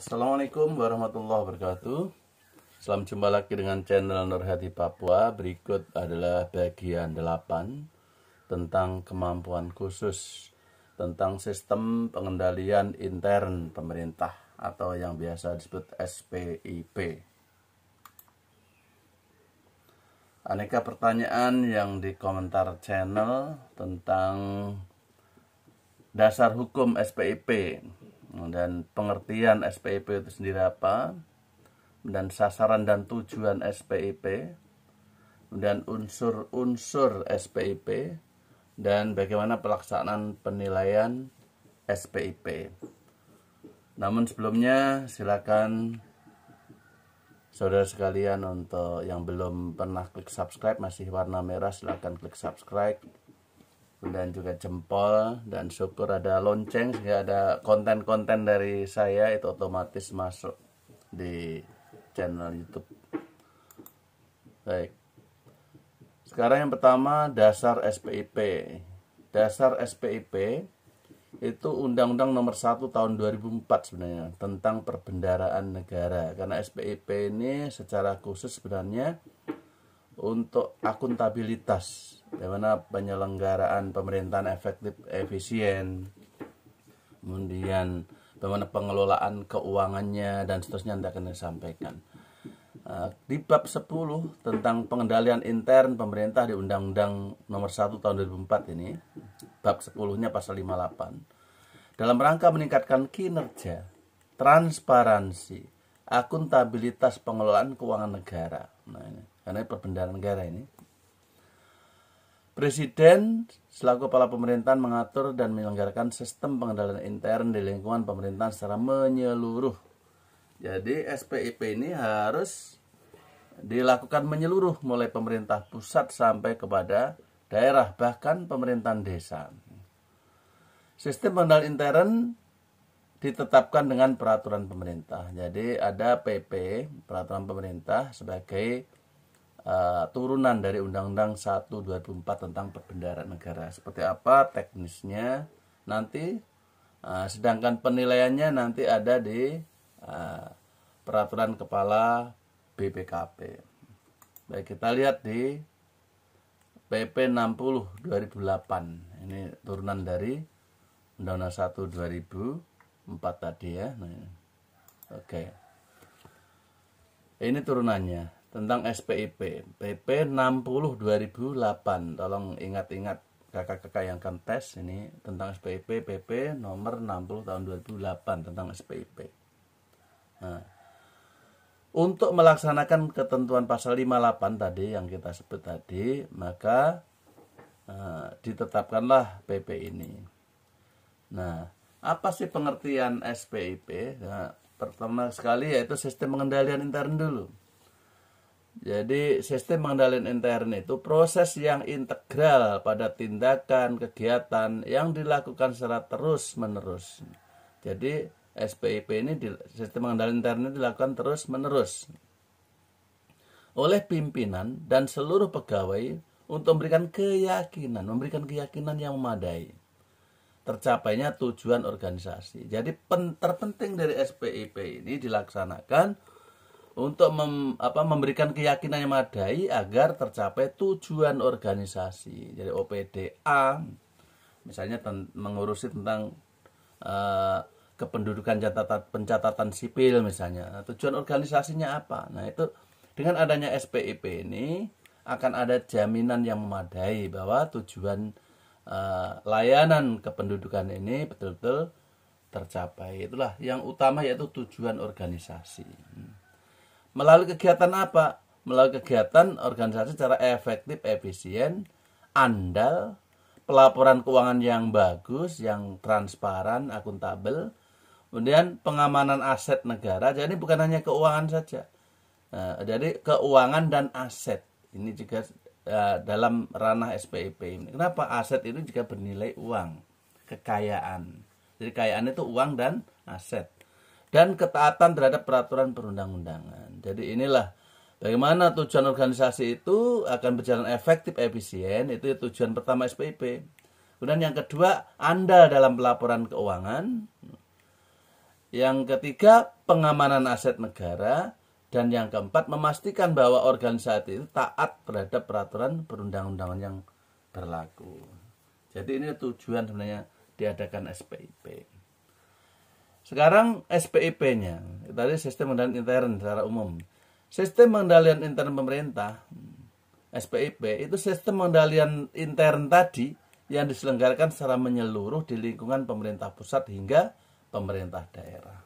Assalamualaikum warahmatullahi wabarakatuh. Selamat jumpa lagi dengan channel Nurhati Papua. Berikut adalah bagian 8 tentang kemampuan khusus tentang sistem pengendalian intern pemerintah atau yang biasa disebut SPIP. Aneka pertanyaan yang di komentar channel tentang dasar hukum SPIP dan pengertian SPIP itu sendiri apa, dan sasaran dan tujuan SPIP, dan unsur-unsur SPIP, dan bagaimana pelaksanaan penilaian SPIP. Namun sebelumnya silakan saudara sekalian, untuk yang belum pernah klik subscribe, masih warna merah, silakan klik subscribe, dan juga jempol, dan syukur ada lonceng sehingga ada konten-konten dari saya itu otomatis masuk di channel YouTube. Baik. Sekarang yang pertama, dasar SPIP. Dasar SPIP itu Undang-Undang Nomor 1 Tahun 2004 sebenarnya tentang perbendaharaan negara. Karena SPIP ini secara khusus sebenarnya untuk akuntabilitas, bagaimana penyelenggaraan pemerintahan efektif, efisien, kemudian bagaimana pengelolaan keuangannya, dan seterusnya nanti akan disampaikan. Di bab 10 tentang pengendalian intern pemerintah di Undang-Undang Nomor 1 Tahun 2004 ini, bab 10-nya pasal 58, dalam rangka meningkatkan kinerja, transparansi, akuntabilitas pengelolaan keuangan negara. Nah, ini karena perbendaharaan negara ini, Presiden selaku kepala pemerintahan mengatur dan menyelenggarakan sistem pengendalian intern di lingkungan pemerintahan secara menyeluruh. Jadi SPIP ini harus dilakukan menyeluruh, mulai pemerintah pusat sampai kepada daerah, bahkan pemerintahan desa. Sistem pengendalian intern ditetapkan dengan peraturan pemerintah. Jadi ada PP, peraturan pemerintah, sebagai turunan dari Undang-Undang 1 2004 tentang perbendaharaan negara. Seperti apa teknisnya nanti, sedangkan penilaiannya nanti ada di peraturan kepala BPKP. Baik, kita lihat di PP 60 2008. Ini turunan dari Undang-Undang 1 2004 tadi ya. Nah, oke. Ini turunannya tentang SPIP, PP 60 2008. Tolong ingat-ingat kakak-kakak yang akan tes ini tentang SPIP, PP nomor 60 tahun 2008 tentang SPIP. Nah, untuk melaksanakan ketentuan pasal 58 tadi yang kita sebut tadi, maka ditetapkanlah PP ini. Nah, apa sih pengertian SPIP? Nah, pertama sekali yaitu sistem pengendalian intern dulu. Jadi sistem pengendalian intern itu proses yang integral pada tindakan, kegiatan yang dilakukan secara terus-menerus. Jadi SPIP ini, sistem pengendalian intern ini dilakukan terus-menerus oleh pimpinan dan seluruh pegawai untuk memberikan keyakinan yang memadai tercapainya tujuan organisasi. Jadi terpenting dari SPIP ini dilaksanakan untuk memberikan keyakinan yang memadai agar tercapai tujuan organisasi. Jadi OPDA misalnya mengurusi tentang kependudukan pencatatan sipil misalnya. Nah, tujuan organisasinya apa? Nah, itu dengan adanya SPIP ini akan ada jaminan yang memadai bahwa tujuan layanan kependudukan ini betul-betul tercapai. Itulah yang utama, yaitu tujuan organisasi. Melalui kegiatan apa? Melalui kegiatan organisasi secara efektif, efisien, andal, pelaporan keuangan yang bagus, yang transparan, akuntabel, kemudian pengamanan aset negara. Jadi bukan hanya keuangan saja. Nah, jadi keuangan dan aset ini juga dalam ranah SPIP ini. Kenapa? Aset itu juga bernilai uang, kekayaan. Jadi kekayaan itu uang dan aset. Dan ketaatan terhadap peraturan perundang-undangan. Jadi inilah bagaimana tujuan organisasi itu akan berjalan efektif, efisien. Itu tujuan pertama SPIP. Kemudian yang kedua, andal dalam pelaporan keuangan. Yang ketiga, pengamanan aset negara. Dan yang keempat, memastikan bahwa organisasi itu taat terhadap peraturan perundang-undangan yang berlaku. Jadi ini tujuan sebenarnya diadakan SPIP. Sekarang SPIP-nya, tadi sistem pengendalian intern secara umum. Sistem pengendalian intern pemerintah, SPIP, itu sistem pengendalian intern tadi yang diselenggarakan secara menyeluruh di lingkungan pemerintah pusat hingga pemerintah daerah.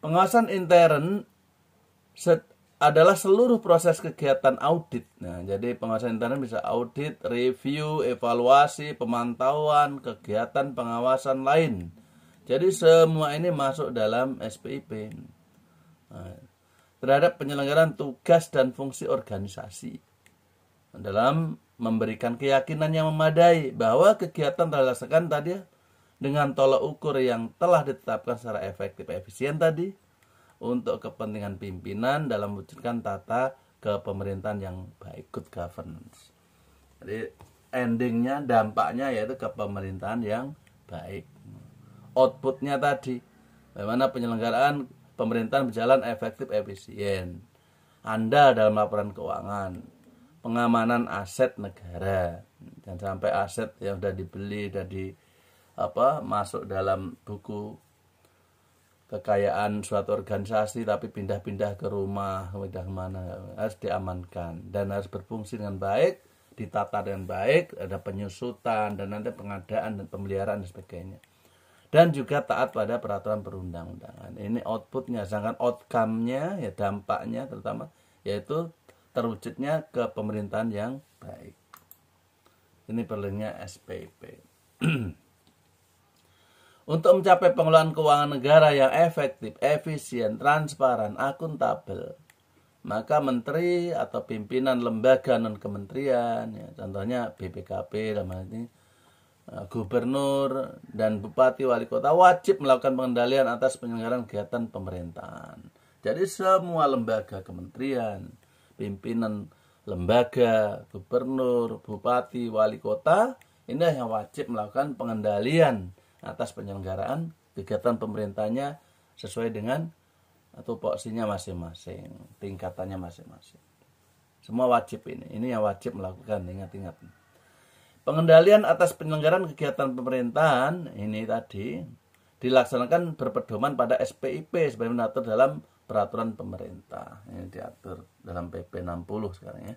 Pengawasan intern adalah seluruh proses kegiatan audit. Nah, jadi pengawasan intern bisa audit, review, evaluasi, pemantauan, kegiatan pengawasan lain. Jadi semua ini masuk dalam SPIP. Nah, terhadap penyelenggaraan tugas dan fungsi organisasi dalam memberikan keyakinan yang memadai bahwa kegiatan terlaksanakan tadi dengan tolak ukur yang telah ditetapkan secara efektif efisien tadi untuk kepentingan pimpinan dalam mewujudkan tata kepemerintahan yang baik, good governance. Jadi endingnya, dampaknya yaitu kepemerintahan yang baik. Outputnya tadi, bagaimana penyelenggaraan pemerintahan berjalan efektif efisien, andal dalam laporan keuangan, pengamanan aset negara, dan sampai aset yang sudah dibeli dan masuk dalam buku kekayaan suatu organisasi tapi pindah-pindah ke rumah, pindah kemana, harus diamankan dan harus berfungsi dengan baik, ditata dengan baik, ada penyusutan dan nanti pengadaan dan pemeliharaan dan sebagainya. Dan juga taat pada peraturan perundang-undangan. Ini outputnya, sedangkan outcome-nya, ya dampaknya terutama, yaitu terwujudnya ke pemerintahan yang baik. Ini perlunya SPIP. Untuk mencapai pengelolaan keuangan negara yang efektif, efisien, transparan, akuntabel, maka menteri atau pimpinan lembaga non-kementerian, ya, contohnya BPKP, dalam hal ini gubernur dan bupati wali kota wajib melakukan pengendalian atas penyelenggaraan kegiatan pemerintahan. Jadi semua lembaga kementerian, pimpinan lembaga, gubernur, bupati, wali kota, ini yang wajib melakukan pengendalian atas penyelenggaraan kegiatan pemerintahnya sesuai dengan tupoksinya masing-masing, tingkatannya masing-masing. Semua wajib ini yang wajib melakukan, ingat-ingat. Pengendalian atas penyelenggaraan kegiatan pemerintahan ini tadi dilaksanakan berpedoman pada SPIP sebagai mengatur dalam peraturan pemerintah. Ini diatur dalam PP 60 sekarang ya.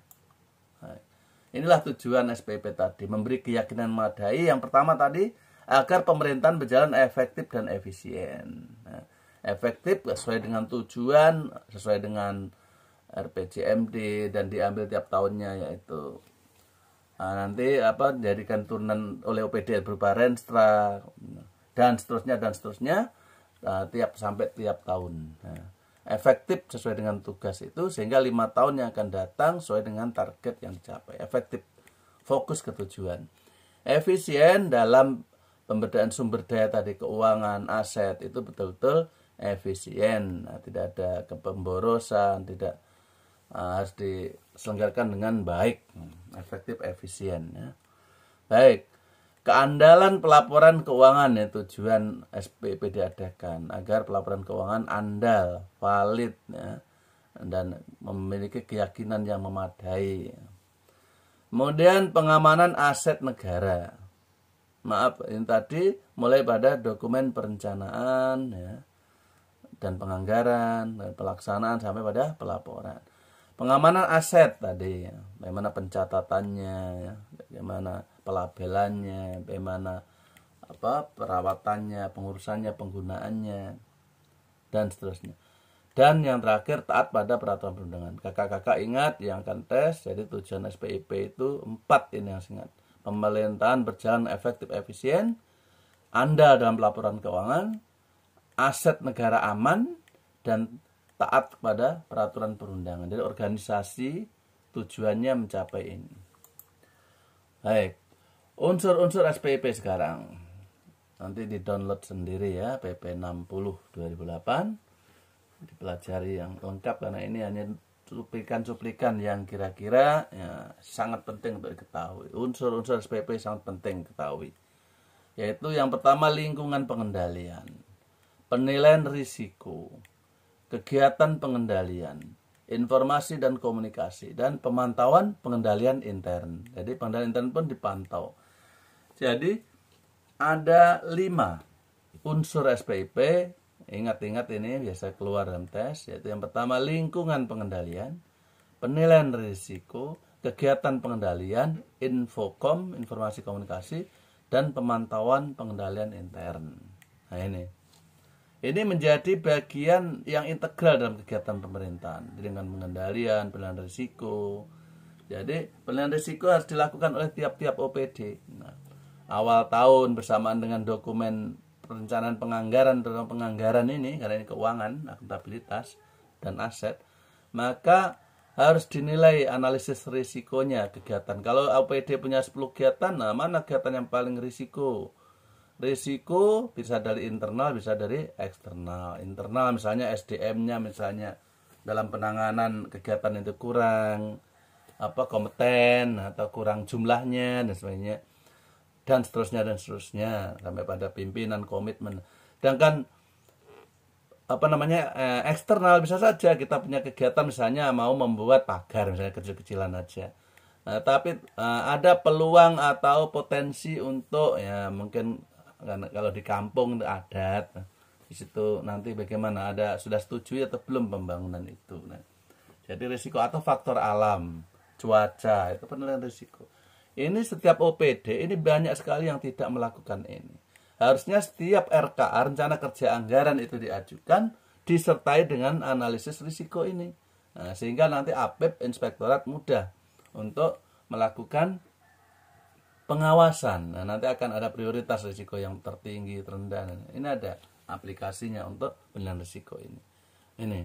Nah, inilah tujuan SPIP tadi, memberi keyakinan memadai. Yang pertama tadi, agar pemerintahan berjalan efektif dan efisien. Nah, efektif sesuai dengan tujuan, sesuai dengan RPJMD dan diambil tiap tahunnya, yaitu nanti dijadikan turunan oleh OPD berupa Renstra dan seterusnya sampai tiap tahun. Nah, efektif sesuai dengan tugas itu sehingga 5 tahun yang akan datang sesuai dengan target yang dicapai. Efektif, fokus ke tujuan. Efisien dalam pemberdayaan sumber daya tadi, keuangan, aset, itu betul-betul efisien. Nah, tidak ada kepemborosan, tidak harus diselenggarakan dengan baik, efektif, efisien. Ya. Baik, keandalan pelaporan keuangan ya, tujuan SPIP diadakan agar pelaporan keuangan andal, valid, ya, dan memiliki keyakinan yang memadai. Kemudian pengamanan aset negara. Maaf, ini tadi mulai pada dokumen perencanaan ya, dan penganggaran, dan pelaksanaan sampai pada pelaporan. Pengamanan aset tadi, ya, bagaimana pencatatannya, ya, bagaimana pelabelannya, bagaimana perawatannya, pengurusannya, penggunaannya, dan seterusnya. Dan yang terakhir taat pada peraturan perundangan. Kakak-kakak ingat yang akan tes, jadi tujuan SPIP itu 4 ini yang ingat. Pemerintahan berjalan efektif efisien, andal dalam pelaporan keuangan, aset negara aman, dan taat kepada peraturan perundangan. Jadi organisasi tujuannya mencapai ini. Baik, unsur-unsur SPIP sekarang. Nanti di-download sendiri ya, PP 60 2008. Dipelajari yang lengkap karena ini hanya cuplikan-cuplikan yang kira-kira ya, sangat penting untuk diketahui. Unsur-unsur SPIP sangat penting diketahui. Yaitu yang pertama lingkungan pengendalian, penilaian risiko, kegiatan pengendalian, informasi dan komunikasi, dan pemantauan pengendalian intern. Jadi pengendalian intern pun dipantau. Jadi ada 5 unsur SPIP. Ingat-ingat ini biasa keluar dalam tes. Yaitu yang pertama lingkungan pengendalian, penilaian risiko, kegiatan pengendalian, infokom, informasi komunikasi, dan pemantauan pengendalian intern. Nah ini menjadi bagian yang integral dalam kegiatan pemerintahan dengan pengendalian, penilaian risiko. Jadi penilaian risiko harus dilakukan oleh tiap-tiap OPD. Nah, awal tahun bersamaan dengan dokumen perencanaan penganggaran, terutama penganggaran ini karena ini keuangan, akuntabilitas dan aset, maka harus dinilai analisis risikonya kegiatan. Kalau OPD punya 10 kegiatan, nah mana kegiatan yang paling risiko? Risiko bisa dari internal, bisa dari eksternal. Internal misalnya SDM-nya misalnya dalam penanganan kegiatan itu kurang kompeten atau kurang jumlahnya dan sebagainya. Dan seterusnya sampai pada pimpinan komitmen. Sedangkan eksternal bisa saja kita punya kegiatan misalnya mau membuat pagar misalnya kecil-kecilan aja. Nah, tapi ada peluang atau potensi untuk ya mungkin kalau di kampung adat di situ nanti bagaimana sudah setuju atau belum pembangunan itu. Nah, jadi risiko atau faktor alam, cuaca itu penilaian risiko. Ini setiap OPD ini banyak sekali yang tidak melakukan ini. Harusnya setiap RKA, rencana kerja anggaran itu diajukan disertai dengan analisis risiko ini. Nah, sehingga nanti APEP inspektorat mudah untuk melakukan pengawasan. Nah, nanti akan ada prioritas risiko yang tertinggi, terendah. Ini ada aplikasinya untuk penilaian risiko ini. Ini.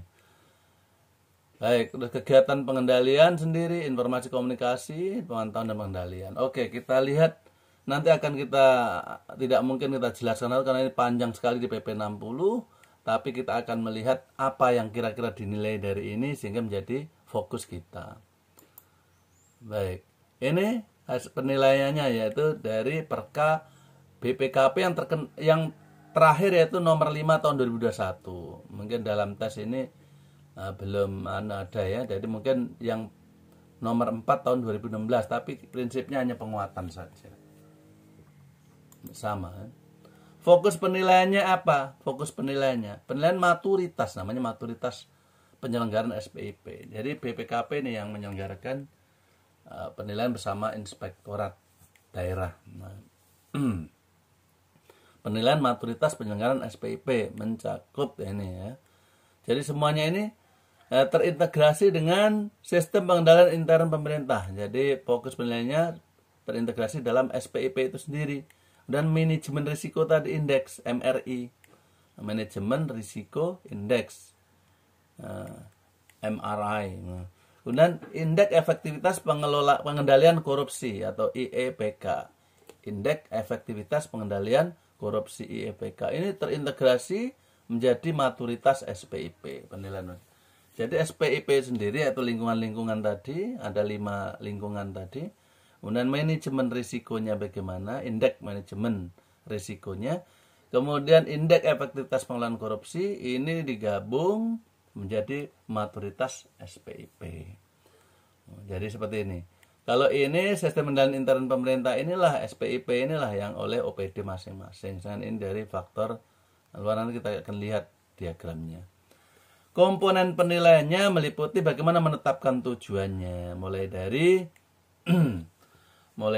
Baik, terus kegiatan pengendalian sendiri, informasi komunikasi, pemantauan dan pengendalian. Oke, kita lihat nanti tidak mungkin kita jelaskan karena ini panjang sekali di PP 60, tapi kita akan melihat apa yang kira-kira dinilai dari ini sehingga menjadi fokus kita. Baik, ini penilaiannya yaitu dari Perka BPKP yang terakhir yaitu nomor 5 tahun 2021. Mungkin dalam tes ini belum ada ya, jadi mungkin yang nomor 4 tahun 2016, tapi prinsipnya hanya penguatan saja. Sama kan? Fokus penilaiannya apa? Fokus penilaiannya penilaian maturitas, namanya maturitas penyelenggaraan SPIP. Jadi BPKP ini yang menyelenggarakan penilaian bersama inspektorat daerah. Penilaian maturitas penyelenggaraan SPIP mencakup ini ya. Jadi semuanya ini terintegrasi dengan sistem pengendalian intern pemerintah. Jadi fokus penilaiannya terintegrasi dalam SPIP itu sendiri. Dan manajemen risiko tadi indeks MRI, manajemen risiko indeks MRI. Kemudian indeks efektivitas pengendalian korupsi atau IEPK. Indeks efektivitas pengendalian korupsi IEPK ini terintegrasi menjadi maturitas SPIP penilaian. Jadi SPIP sendiri yaitu lingkungan-lingkungan tadi, ada 5 lingkungan tadi. Kemudian manajemen risikonya bagaimana, indeks manajemen risikonya. Kemudian indeks efektivitas pengelolaan korupsi ini digabung menjadi maturitas SPIP. Jadi seperti ini. Kalau ini sistem pengendalian intern pemerintah inilah SPIP inilah yang oleh OPD masing-masing. Misalnya ini dari faktor luar, nanti kita akan lihat diagramnya. Komponen penilaiannya meliputi bagaimana menetapkan tujuannya, mulai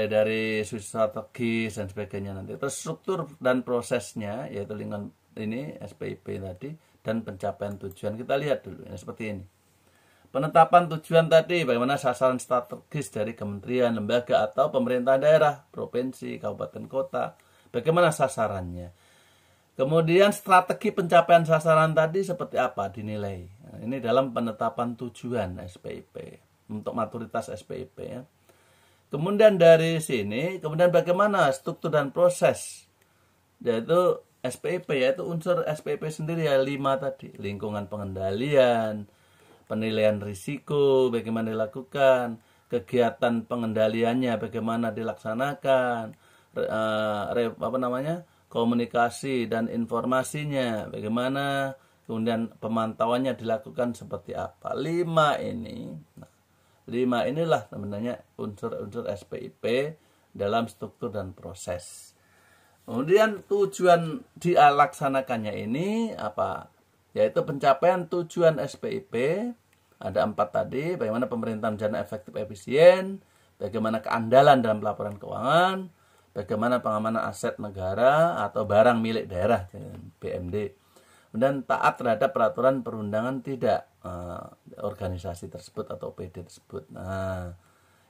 dari strategis dan sebagainya nanti. Terus struktur dan prosesnya yaitu lingkungan ini SPIP tadi dan pencapaian tujuan. Kita lihat dulu ya, seperti ini. Penetapan tujuan tadi bagaimana sasaran strategis dari kementerian, lembaga atau pemerintah daerah, provinsi, kabupaten, kota. Bagaimana sasarannya? Kemudian strategi pencapaian sasaran tadi seperti apa dinilai. Nah, ini dalam penetapan tujuan SPIP untuk maturitas SPIP ya. Kemudian dari sini, kemudian bagaimana struktur dan proses yaitu SPIP, yaitu unsur SPIP sendiri ya 5 tadi. Lingkungan pengendalian, penilaian risiko, bagaimana dilakukan, kegiatan pengendaliannya bagaimana dilaksanakan, komunikasi dan informasinya, bagaimana, kemudian pemantauannya dilakukan seperti apa. 5 ini, 5 inilah sebenarnya unsur-unsur SPIP dalam struktur dan proses. Kemudian tujuan dilaksanakannya ini apa? Yaitu pencapaian tujuan SPIP. Ada 4 tadi, bagaimana pemerintahan dana efektif efisien, bagaimana keandalan dalam pelaporan keuangan, bagaimana pengamanan aset negara atau barang milik daerah, BMD. Kemudian taat terhadap peraturan perundangan tidak organisasi tersebut atau OPD tersebut. Nah,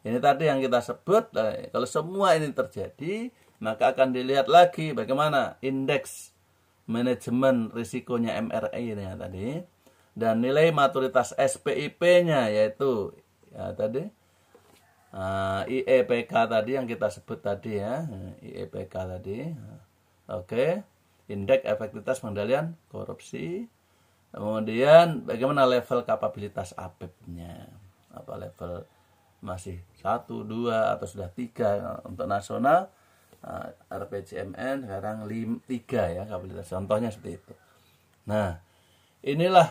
ini tadi yang kita sebut. Kalau semua ini terjadi, maka akan dilihat lagi bagaimana indeks manajemen risikonya MRI ini ya, tadi, dan nilai maturitas SPIP-nya yaitu ya, tadi IEPK tadi yang kita sebut tadi ya, IEPK tadi. Oke. Indeks efektivitas pengendalian korupsi. Kemudian bagaimana level kapabilitas APEP-nya, apa level masih 1, 2 atau sudah 3 untuk nasional. RPJMN sekarang 3 ya kapabilitas, contohnya seperti itu. Nah, inilah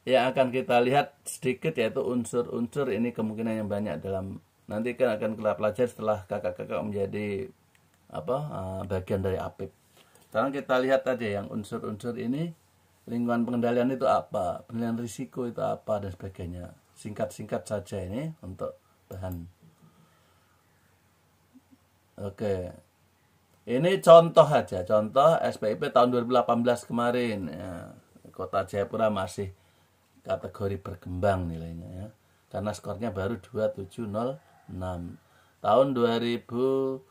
yang akan kita lihat sedikit, yaitu unsur-unsur ini kemungkinan yang banyak dalam nanti kan akan kita pelajari setelah kakak-kakak menjadi bagian dari APEP. Sekarang kita lihat tadi yang unsur-unsur ini, lingkungan pengendalian itu apa, penilaian risiko itu apa, dan sebagainya. Singkat-singkat saja ini untuk bahan. Oke. Ini contoh aja, contoh SPIP tahun 2018 kemarin. Ya. Kota Jayapura masih kategori berkembang nilainya ya. Karena skornya baru 2706. Tahun 2019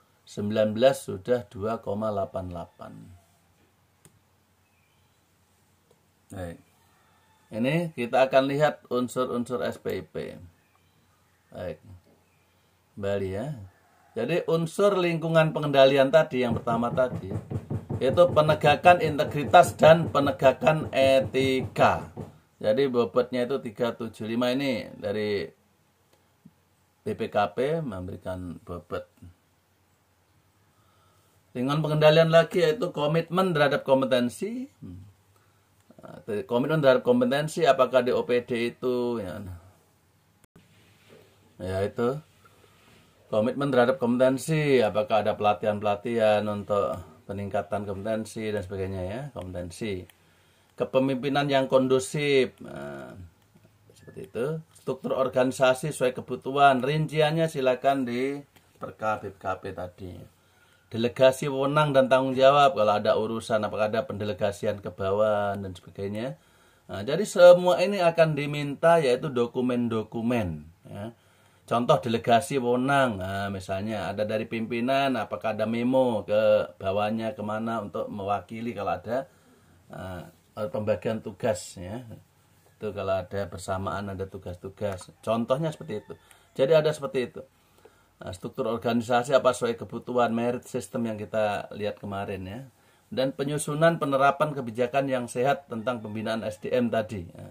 sudah 2,88. Baik. Ini kita akan lihat unsur-unsur SPIP. Baik. Kembali ya. Jadi unsur lingkungan pengendalian tadi yang pertama tadi yaitu penegakan integritas dan penegakan etika. Jadi bobotnya itu 375 ini dari BPKP memberikan bobot. Lingkungan pengendalian lagi yaitu komitmen terhadap kompetensi. Komitmen terhadap kompetensi apakah di OPD itu ya itu komitmen terhadap kompetensi, apakah ada pelatihan-pelatihan untuk peningkatan kompetensi dan sebagainya ya, kompetensi. Kepemimpinan yang kondusif, seperti itu. Struktur organisasi sesuai kebutuhan, rinciannya silakan di perka BPKP tadi. Delegasi wewenang dan tanggung jawab, kalau ada urusan apakah ada pendelegasian ke bawah dan sebagainya. Nah, jadi semua ini akan diminta yaitu dokumen-dokumen ya. Contoh delegasi wewenang, nah, misalnya ada dari pimpinan, apakah ada memo ke bawahnya kemana untuk mewakili kalau ada pembagian tugas ya. Itu kalau ada bersamaan ada tugas-tugas. Contohnya seperti itu. Jadi ada seperti itu. Nah, struktur organisasi apa sesuai kebutuhan, merit system yang kita lihat kemarin ya. Dan penyusunan penerapan kebijakan yang sehat tentang pembinaan SDM tadi. Ya.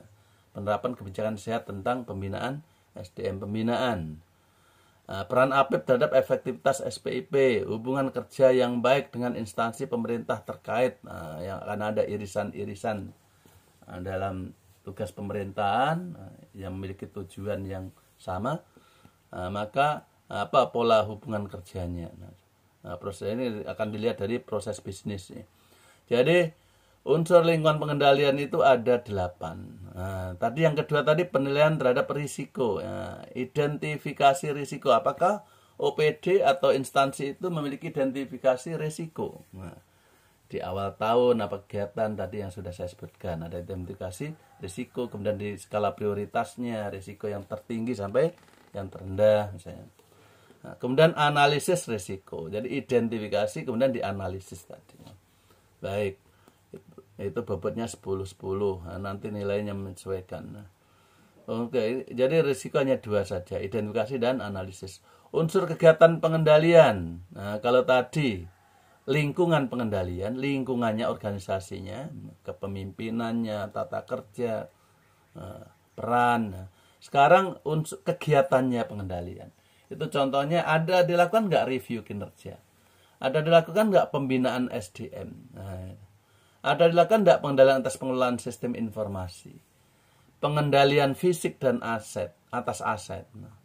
Penerapan kebijakan sehat tentang pembinaan SDM pembinaan. Peran APEP terhadap efektivitas SPIP, hubungan kerja yang baik dengan instansi pemerintah terkait, yang akan ada irisan-irisan dalam tugas pemerintahan yang memiliki tujuan yang sama, maka apa pola hubungan kerjanya. Proses ini akan dilihat dari proses bisnis. Jadi unsur lingkungan pengendalian itu ada 8. Tadi yang kedua tadi penilaian terhadap risiko. Identifikasi risiko. Apakah OPD atau instansi itu memiliki identifikasi risiko? Di awal tahun apa kegiatan tadi yang sudah saya sebutkan. Ada identifikasi risiko. Kemudian di skala prioritasnya risiko yang tertinggi sampai yang terendah misalnya. Kemudian analisis risiko. Jadi identifikasi kemudian dianalisis tadi. Baik. Itu bobotnya 10-10. Nanti nilainya menyesuaikan. Oke, jadi risikonya 2 saja, identifikasi dan analisis. Unsur kegiatan pengendalian. Nah, kalau tadi lingkungan pengendalian, lingkungannya organisasinya, kepemimpinannya, tata kerja, peran. Sekarang unsur kegiatannya pengendalian. Itu contohnya ada dilakukan nggak review kinerja? Ada dilakukan nggak pembinaan SDM? Nah, ada dilakukan nggak pengendalian atas pengelolaan sistem informasi? Pengendalian fisik dan aset, atas aset. Nah,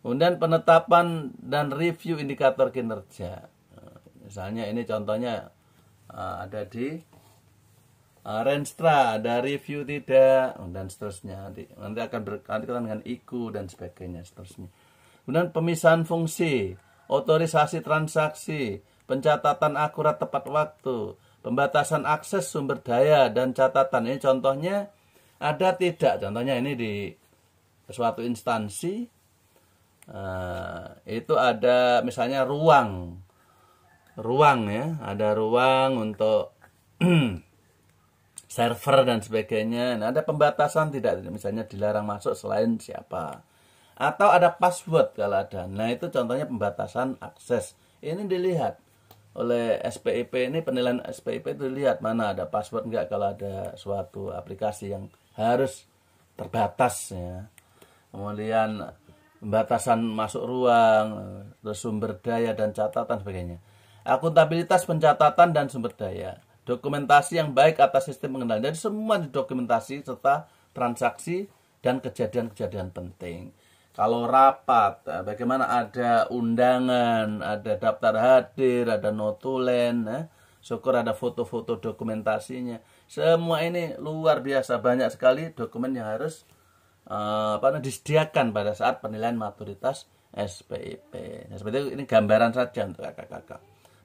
kemudian penetapan dan review indikator kinerja. Nah, misalnya ini contohnya ada di Renstra, ada review tidak, dan seterusnya. Nanti akan berkaitan dengan IQ dan sebagainya, seterusnya. Kemudian pemisahan fungsi, otorisasi transaksi, pencatatan akurat tepat waktu, pembatasan akses sumber daya dan catatan. Ini contohnya ada tidak? Contohnya ini di suatu instansi itu ada misalnya ruang ya, ada ruang untuk server dan sebagainya. Nah, ada pembatasan tidak? Misalnya dilarang masuk selain siapa. Atau ada password kalau ada. Nah, itu contohnya pembatasan akses. Ini dilihat oleh SPIP ini, penilaian SPIP itu dilihat mana ada password enggak kalau ada suatu aplikasi yang harus terbatas ya. Kemudian pembatasan masuk ruang, terus sumber daya dan catatan sebagainya. Akuntabilitas pencatatan dan sumber daya. Dokumentasi yang baik atas sistem pengendalian. Jadi semua didokumentasi serta transaksi dan kejadian-kejadian penting. Kalau rapat, bagaimana ada undangan, ada daftar hadir, ada notulen, syukur ada foto-foto dokumentasinya. Semua ini luar biasa, banyak sekali dokumen yang harus disediakan pada saat penilaian maturitas SPIP. Nah, seperti itu, ini gambaran saja untuk kakak-kakak.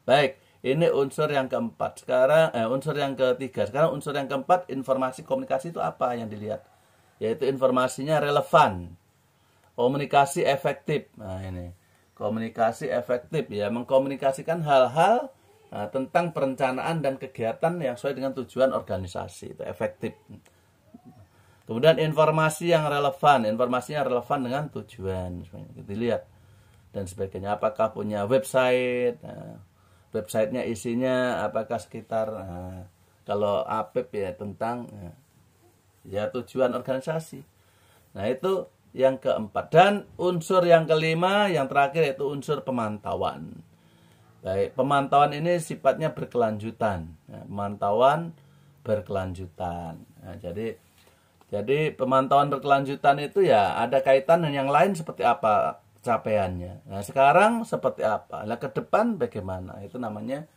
Baik, ini unsur yang keempat. Sekarang unsur yang ketiga. Sekarang unsur yang keempat, informasi komunikasi itu apa yang dilihat? Yaitu informasinya relevan. Komunikasi efektif. Nah, ini. Komunikasi efektif ya, mengkomunikasikan hal-hal tentang perencanaan dan kegiatan yang sesuai dengan tujuan organisasi. Itu efektif. Kemudian informasi yang relevan, informasinya relevan dengan tujuan. Kita lihat dan sebagainya. Apakah punya website? Websitenya isinya apakah sekitar kalau APIP ya tentang ya tujuan organisasi. Nah, itu yang keempat. Dan unsur yang kelima, yang terakhir yaitu unsur pemantauan. Baik, pemantauan ini sifatnya berkelanjutan. Pemantauan berkelanjutan. Nah, jadi pemantauan berkelanjutan itu ya ada kaitan dengan yang lain seperti apa capaiannya. Nah, sekarang seperti apa? Nah, ke depan bagaimana? Itu namanya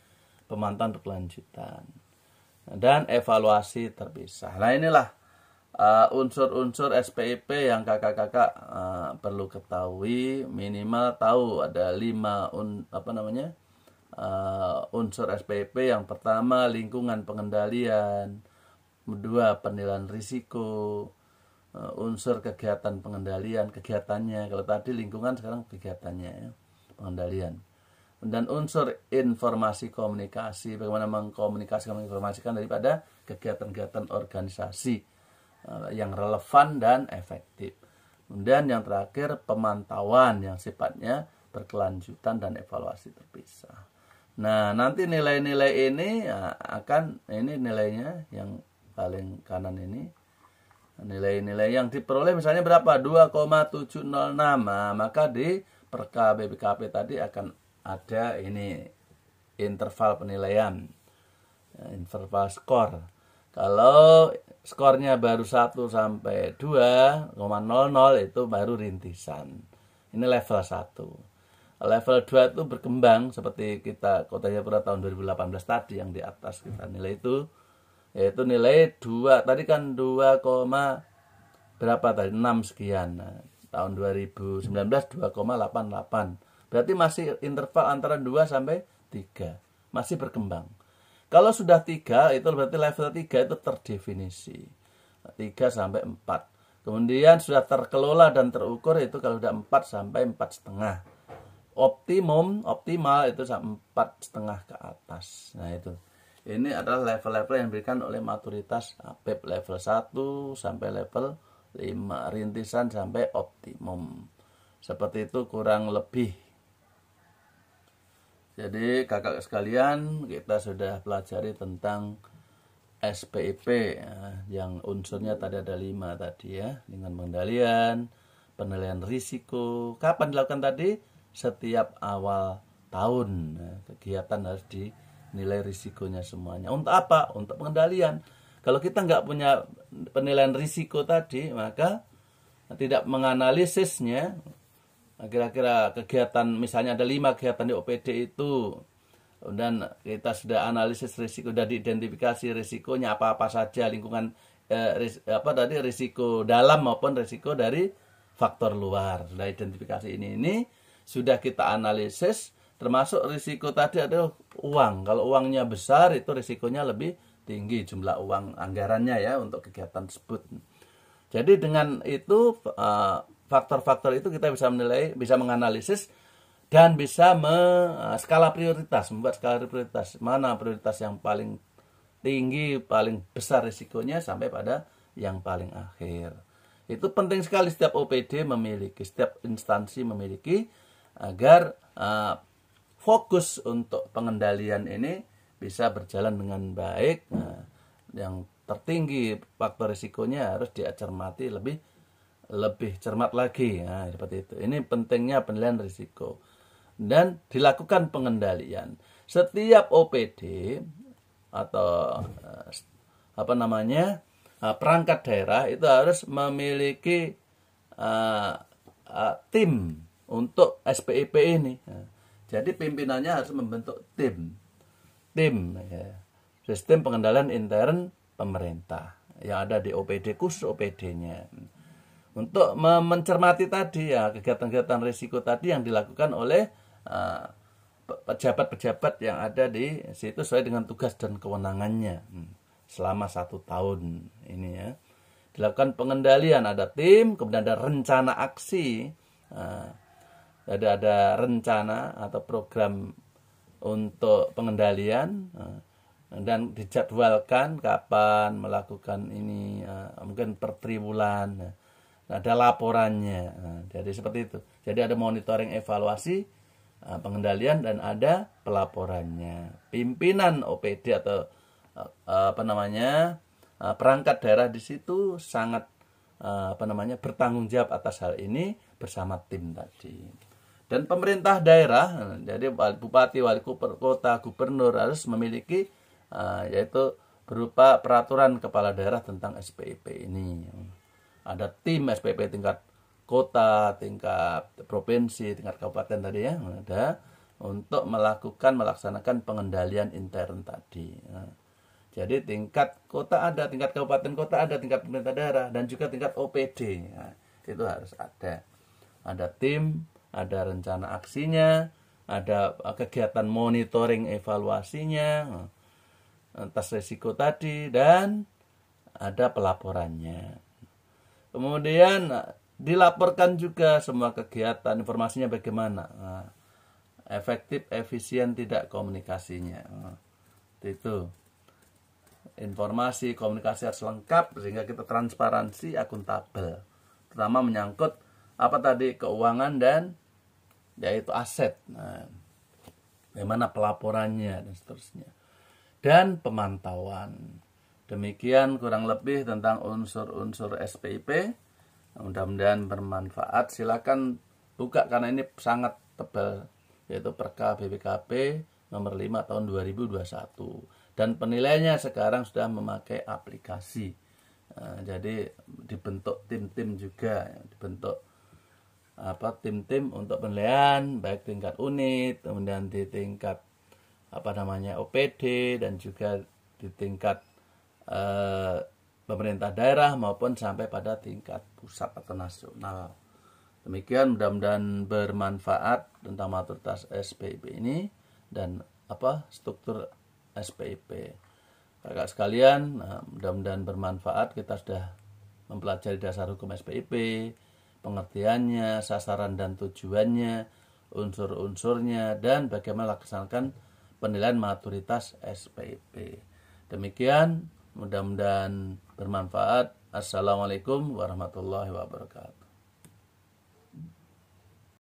pemantauan berkelanjutan. Dan evaluasi terpisah. Nah, inilah unsur-unsur SPIP yang kakak-kakak perlu ketahui. Minimal tahu ada 5 unsur SPIP. Yang pertama lingkungan pengendalian, kedua penilaian risiko, unsur kegiatan pengendalian, kegiatannya. Kalau tadi lingkungan, sekarang kegiatannya ya, pengendalian. Dan unsur informasi komunikasi, bagaimana menginformasikan daripada kegiatan-kegiatan organisasi yang relevan dan efektif. Kemudian yang terakhir pemantauan yang sifatnya berkelanjutan dan evaluasi terpisah. Nah, nanti nilai-nilai ini ini nilainya yang paling kanan ini. Nilai-nilai yang diperoleh misalnya berapa? 2,706. Nah, maka di Perka BPKP tadi akan ada ini interval penilaian. Interval skor. Kalau skornya baru 1 sampai 2,00 itu baru rintisan. Ini level 1. Level 2 itu berkembang seperti kita Kota Jayapura tahun 2018 tadi yang di atas kita nilai itu. Yaitu nilai 2, tadi kan 2, berapa tadi? 6 sekian. Nah, tahun 2019 2,88. Berarti masih interval antara 2 sampai 3. Masih berkembang. Kalau sudah 3, itu berarti level 3 itu terdefinisi. 3 sampai 4. Kemudian sudah terkelola dan terukur itu kalau sudah 4 sampai 4,5. Optimal itu sampai 4,5 ke atas. Nah, itu. Ini adalah level-level yang diberikan oleh maturitas APIP level 1 sampai level 5, rintisan sampai optimum. Seperti itu kurang lebih. Jadi kakak sekalian, kita sudah pelajari tentang SPIP yang unsurnya tadi ada 5 tadi ya. Lingkungan pengendalian, penilaian risiko. Kapan dilakukan tadi? Setiap awal tahun. Nah, kegiatan harus dinilai risikonya semuanya. Untuk apa? Untuk pengendalian. Kalau kita nggak punya penilaian risiko tadi, maka tidak menganalisisnya. Kira-kira kegiatan, misalnya ada 5 kegiatan di OPD itu, dan kita sudah analisis risiko, sudah diidentifikasi risikonya apa-apa saja, lingkungan risiko dalam maupun risiko dari faktor luar. Sudah identifikasi ini sudah kita analisis, termasuk risiko tadi adalah uang. Kalau uangnya besar itu risikonya lebih tinggi jumlah uang anggarannya ya untuk kegiatan tersebut. Jadi dengan itu faktor-faktor itu kita bisa menilai, bisa menganalisis dan bisa skala prioritas, membuat skala prioritas. Mana prioritas yang paling tinggi, paling besar risikonya sampai pada yang paling akhir. Itu penting sekali setiap OPD memiliki, setiap instansi memiliki agar fokus untuk pengendalian ini bisa berjalan dengan baik. Yang tertinggi faktor risikonya harus dicermati lebih cermat lagi. Nah, seperti itu. Ini pentingnya penilaian risiko dan dilakukan pengendalian. Setiap OPD atau perangkat daerah itu harus memiliki tim untuk SPIP ini. Jadi pimpinannya harus membentuk tim ya. Sistem pengendalian intern pemerintah yang ada di OPD, khusus OPD-nya. Untuk mencermati tadi ya kegiatan-kegiatan risiko tadi yang dilakukan oleh pejabat-pejabat yang ada di situ sesuai dengan tugas dan kewenangannya selama 1 tahun ini ya. Dilakukan pengendalian, ada tim, kemudian ada rencana aksi, ada rencana atau program untuk pengendalian, dan dijadwalkan kapan melakukan ini, mungkin per triwulan. Ada laporannya. Jadi seperti itu. Jadi ada monitoring evaluasi pengendalian dan ada pelaporannya. Pimpinan OPD atau perangkat daerah di situ sangat bertanggung jawab atas hal ini bersama tim tadi. Dan pemerintah daerah, jadi bupati, wali kota, gubernur harus memiliki yaitu berupa peraturan kepala daerah tentang SPIP ini. Ada tim SPIP tingkat kota, tingkat provinsi, tingkat kabupaten tadi ya, ada untuk melaksanakan pengendalian intern tadi. Jadi tingkat kota ada, tingkat kabupaten kota ada, tingkat pemerintah daerah, dan juga tingkat OPD. Itu harus ada. Ada tim, ada rencana aksinya, ada kegiatan monitoring evaluasinya atas risiko tadi, dan ada pelaporannya. Kemudian dilaporkan juga semua kegiatan, informasinya bagaimana, efektif, efisien, tidak komunikasinya. Itu informasi komunikasi harus lengkap sehingga kita transparansi, akuntabel, terutama menyangkut apa tadi, keuangan dan yaitu aset. Bagaimana pelaporannya dan seterusnya, dan pemantauan. Demikian kurang lebih tentang unsur-unsur SPIP. Mudah-mudahan bermanfaat. Silakan buka karena ini sangat tebal, yaitu Perka BPKP nomor 5 tahun 2021. Dan penilaiannya sekarang sudah memakai aplikasi. Jadi dibentuk tim-tim juga, dibentuk tim-tim untuk penilaian baik tingkat unit, kemudian di tingkat OPD, dan juga di tingkat pemerintah daerah maupun sampai pada tingkat pusat atau nasional. Demikian, mudah-mudahan bermanfaat tentang maturitas SPIP ini dan struktur SPIP. Kakak sekalian, mudah-mudahan bermanfaat. Kita sudah mempelajari dasar hukum SPIP, pengertiannya, sasaran dan tujuannya, unsur-unsurnya, dan bagaimana melaksanakan penilaian maturitas SPIP. Demikian, mudah-mudahan bermanfaat. Assalamualaikum warahmatullahi wabarakatuh.